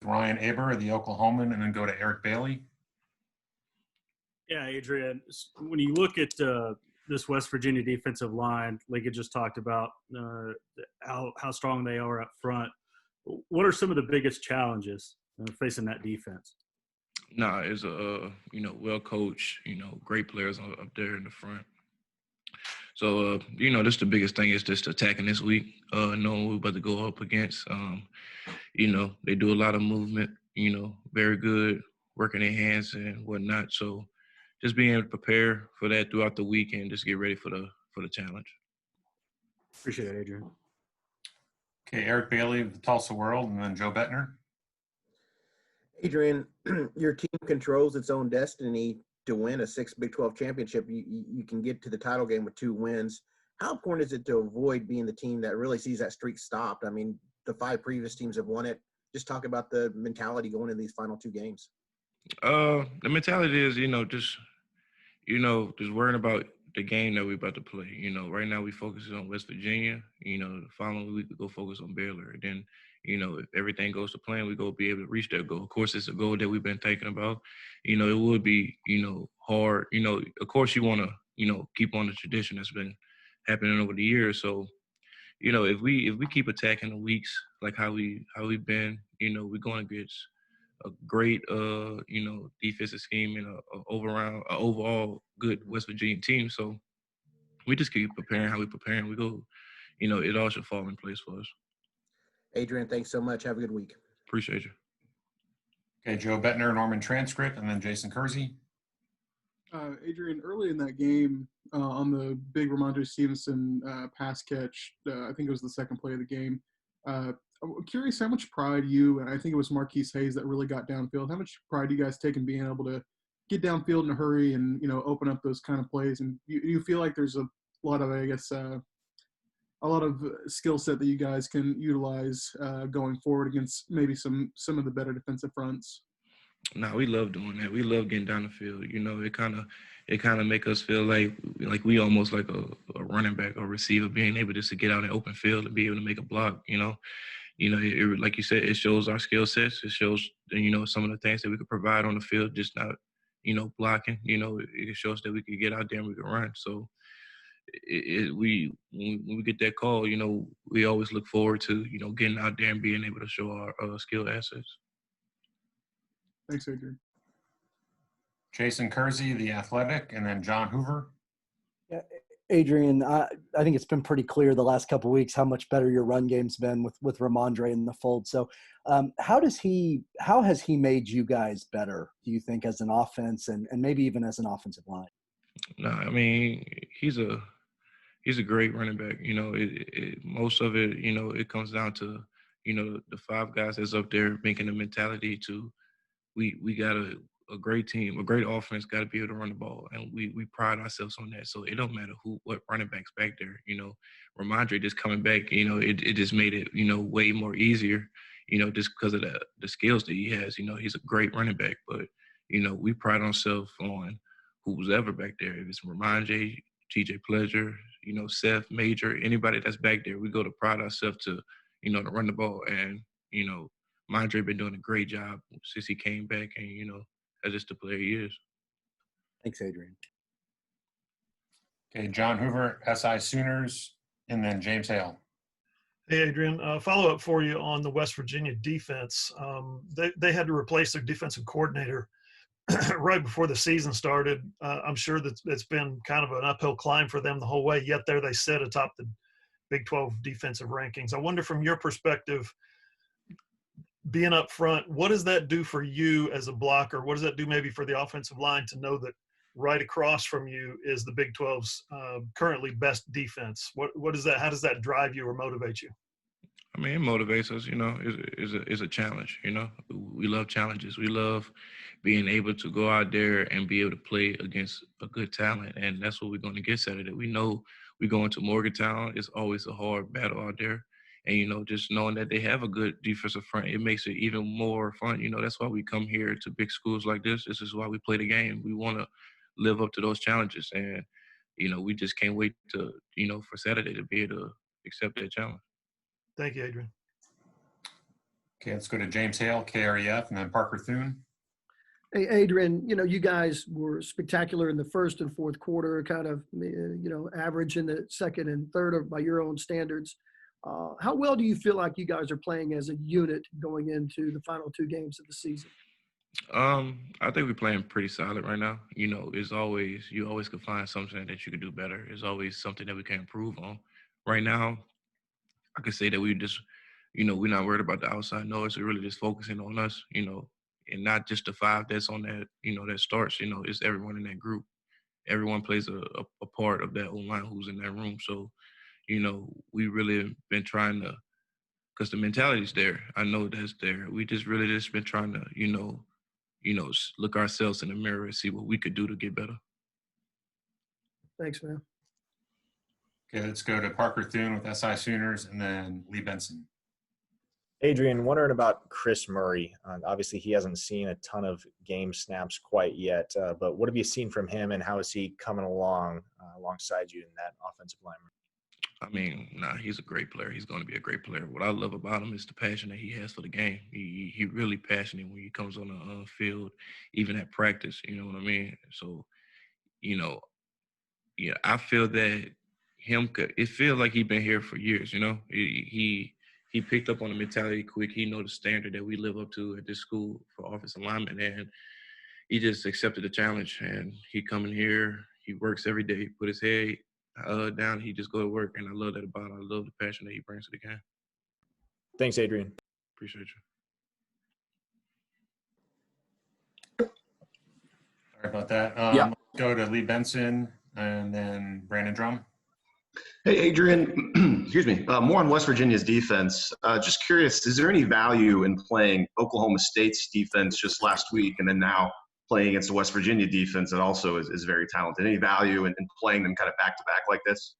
Ryan Aber, the Oklahoman, and then go to Eric Bailey. Yeah, Adrian, when you look at this West Virginia defensive line, like you just talked about, how strong they are up front, what are some of the biggest challenges facing that defense? Nah, it's a well coached, great players up there in the front. So just the biggest thing is just attacking this week, knowing what we're about to go up against. They do a lot of movement, very good, working their hands and whatnot. So just being able to prepare for that throughout the week and just get ready for the challenge. Appreciate it, Adrian. Okay, Eric Bailey of the Tulsa World, and then Joe Bettner. Adrian, your team controls its own destiny to win a 6 Big 12 championship. You can get to the title game with 2 wins. How important is it to avoid being the team that really sees that streak stopped? I mean, the 5 previous teams have won it. Just talk about the mentality going into these final 2 games. The mentality is, just worrying about the game that we're about to play. Right now we focus on West Virginia. The following week we go focus on Baylor. Then, if everything goes to plan, we go be able to reach that goal. Of course, it's a goal that we've been thinking about. It would be, hard. Of course you want to, keep on the tradition that's been happening over the years. So, if we keep attacking the weeks like how we've been, we're going against a great, defensive scheme and a overall good West Virginia team. So we just keep preparing how we preparing. We go, it all should fall in place for us. Adrian, thanks so much. Have a good week. Appreciate you. Okay, Joe Bettner, Norman Transcript, and then Jason Kersey. Adrian, early in that game on the big Ramondre Stevenson pass catch, I think it was the second play of the game, I'm curious how much pride you, and I think it was Marquise Hayes that really got downfield, how much pride you guys take in being able to get downfield in a hurry and, open up those kind of plays? And you feel like there's a lot of, a lot of skill set that you guys can utilize going forward against maybe some of the better defensive fronts? No, we love doing that. We love getting down the field. It kind of make us feel like we almost like a running back or receiver, being able just to get out in open field and be able to make a block. Like you said, it shows our skill sets. It shows some of the things that we could provide on the field, just not blocking. It shows that we could get out there and we can run. So when we get that call, we always look forward to getting out there and being able to show our skill assets. Thanks, Adrian. Jason Kersey, The Athletic, and then John Hoover. Yeah, Adrian, I think it's been pretty clear the last couple of weeks how much better your run game's been with Ramondre in the fold. So how has he made you guys better, do you think, as an offense and maybe even as an offensive line? No, I mean, he's a great running back. Most of it, it comes down to, the 5 guys that's up there making the mentality to we got a great team, a great offense, got to be able to run the ball, and we pride ourselves on that. So it don't matter what running back's back there. Ramondre just coming back, it just made it, way more easier, just because of the skills that he has. He's a great running back, but we pride ourselves on who's ever back there. If it's Ramondre, TJ Pleasure, Seth, Major, anybody that's back there, we go to pride ourselves to, to run the ball. And, Mondre been doing a great job since he came back, and, that's just the player he is. Thanks, Adrian. Okay, John Hoover, SI Sooners, and then James Hale. Hey, Adrian, follow-up for you on the West Virginia defense. They had to replace their defensive coordinator right before the season started. I'm sure that it's been kind of an uphill climb for them the whole way, yet there they sit atop the Big 12 defensive rankings. I wonder, from your perspective, being up front, what does that do for you as a blocker? What does that do maybe for the offensive line to know that right across from you is the Big 12's currently best defense? What is that? How does that drive you or motivate you? I mean, it motivates us, it's a challenge, We love challenges. We love being able to go out there and be able to play against a good talent, and that's what we're going to get Saturday. We know we go into Morgantown. It's always a hard battle out there. And, just knowing that they have a good defensive front, it makes it even more fun. That's why we come here to big schools like this. This is why we play the game. We want to live up to those challenges. And, we just can't wait to, for Saturday to be able to accept that challenge. Thank you, Adrian. Okay, let's go to James Hale, KREF, and then Parker Thune. Hey, Adrian, you guys were spectacular in the first and fourth quarter, kind of, average in the second and third by your own standards. How well do you feel like you guys are playing as a unit going into the final 2 games of the season? I think we're playing pretty solid right now. You always could find something that you could do better. There's always something that we can improve on. Right now, I could say that we just, we're not worried about the outside noise. We're really just focusing on us, and not just the 5 that's on that, that starts. It's everyone in that group. Everyone plays a part of that O-line who's in that room. So, we really have been trying to, because the mentality's there. I know that's there. We just really just been trying to, look ourselves in the mirror and see what we could do to get better. Thanks, man. Okay, let's go to Parker Thune with SI Sooners, and then Lee Benson. Adrian, wondering about Chris Murray. Obviously, he hasn't seen a ton of game snaps quite yet, but what have you seen from him, and how is he coming along alongside you in that offensive lineman? He's a great player. He's going to be a great player. What I love about him is the passion that he has for the game. He really passionate when he comes on the field, even at practice. You know what I mean? So, I feel that it feels like he's been here for years. He picked up on the mentality quick. He knows the standard that we live up to at this school for offensive linemen, and he just accepted the challenge. And he coming here, he works every day, put his head down, he just go to work, and I love that about him. I love the passion that he brings to the game. Thanks, Adrian. Appreciate you. Sorry about that. Yeah. Go to Lee Benson and then Brandon Drum. Hey, Adrian, excuse me, more on West Virginia's defense. Just curious, is there any value in playing Oklahoma State's defense just last week and then now playing against the West Virginia defense that also is very talented? Any value in playing them kind of back-to-back like this?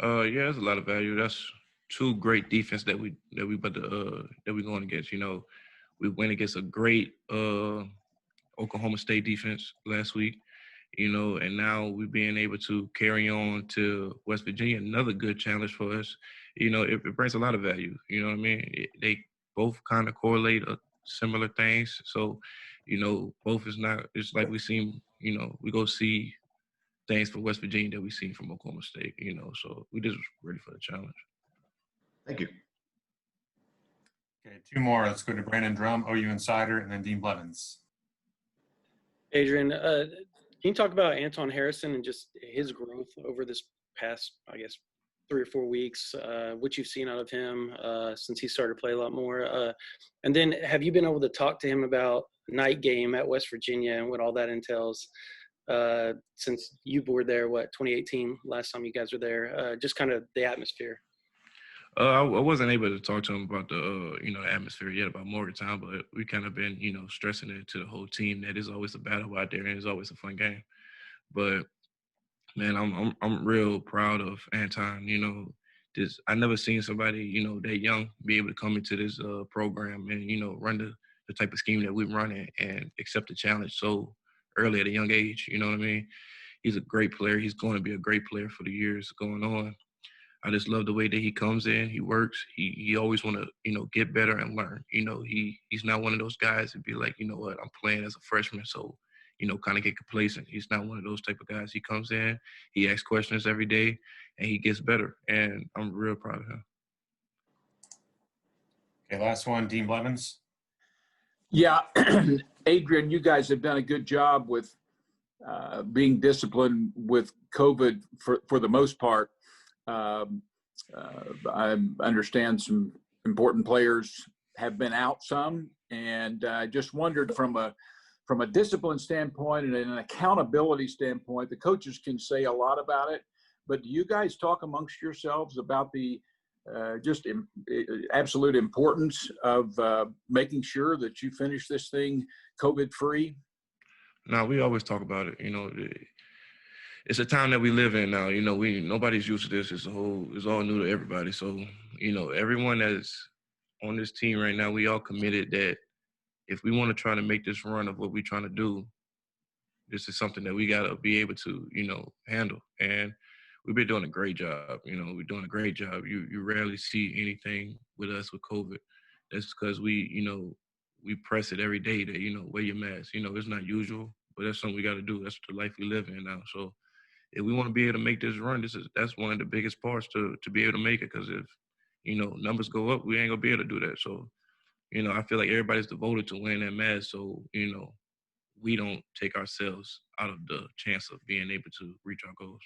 Yeah, there's a lot of value. That's 2 great defense that we're going against. We went against a great Oklahoma State defense last week. And now we're being able to carry on to West Virginia, another good challenge for us. It brings a lot of value. You know what I mean? They both kind of correlate similar things. So, both is not, it's like we seen, we go see things for West Virginia that we seen from Oklahoma State, so we just ready for the challenge. Thank you. Okay, 2 more. Let's go to Brandon Drum, OU Insider, and then Dean Blevins. Adrian, can you talk about Anton Harrison and just his growth over this past, 3 or 4 weeks, what you've seen out of him since he started to play a lot more? And then have you been able to talk to him about night game at West Virginia and what all that entails since you were there, 2018, last time you guys were there, just kind of the atmosphere? I wasn't able to talk to him about the, the atmosphere yet about Morgantown, but we kind of been, stressing it to the whole team that it's always a battle out there and it's always a fun game. But man, I'm real proud of Anton. I never seen somebody, that young be able to come into this program and, run the type of scheme that we're running and accept the challenge so early at a young age. You know what I mean? He's a great player. He's going to be a great player for the years going on. I just love the way that he comes in, he works. He always want to, get better and learn. He's not one of those guys that be like, you know what, I'm playing as a freshman, so, kind of get complacent. He's not one of those type of guys. He comes in, he asks questions every day, and he gets better. And I'm real proud of him. Okay, last one, Dean Blevins. Yeah, Adrian, you guys have done a good job with being disciplined with COVID for the most part. I understand some important players have been out some, and I just wondered from a discipline standpoint and an accountability standpoint, the coaches can say a lot about it, but do you guys talk amongst yourselves about the absolute importance of making sure that you finish this thing COVID-free? No, we always talk about it. It's a time that we live in now. Nobody's used to this. It's all new to everybody. So, everyone that's on this team right now, we all committed that if we want to try to make this run of what we're trying to do, this is something that we got to be able to, handle. And we've been doing a great job. We're doing a great job. You rarely see anything with us with COVID. That's because we press it every day to, wear your mask. It's not usual, but that's something we got to do. That's the life we live in now. So if we want to be able to make this run, that's one of the biggest parts to be able to make it. Because if, numbers go up, we ain't gonna be able to do that. So, I feel like everybody's devoted to wearing that mask. So, we don't take ourselves out of the chance of being able to reach our goals.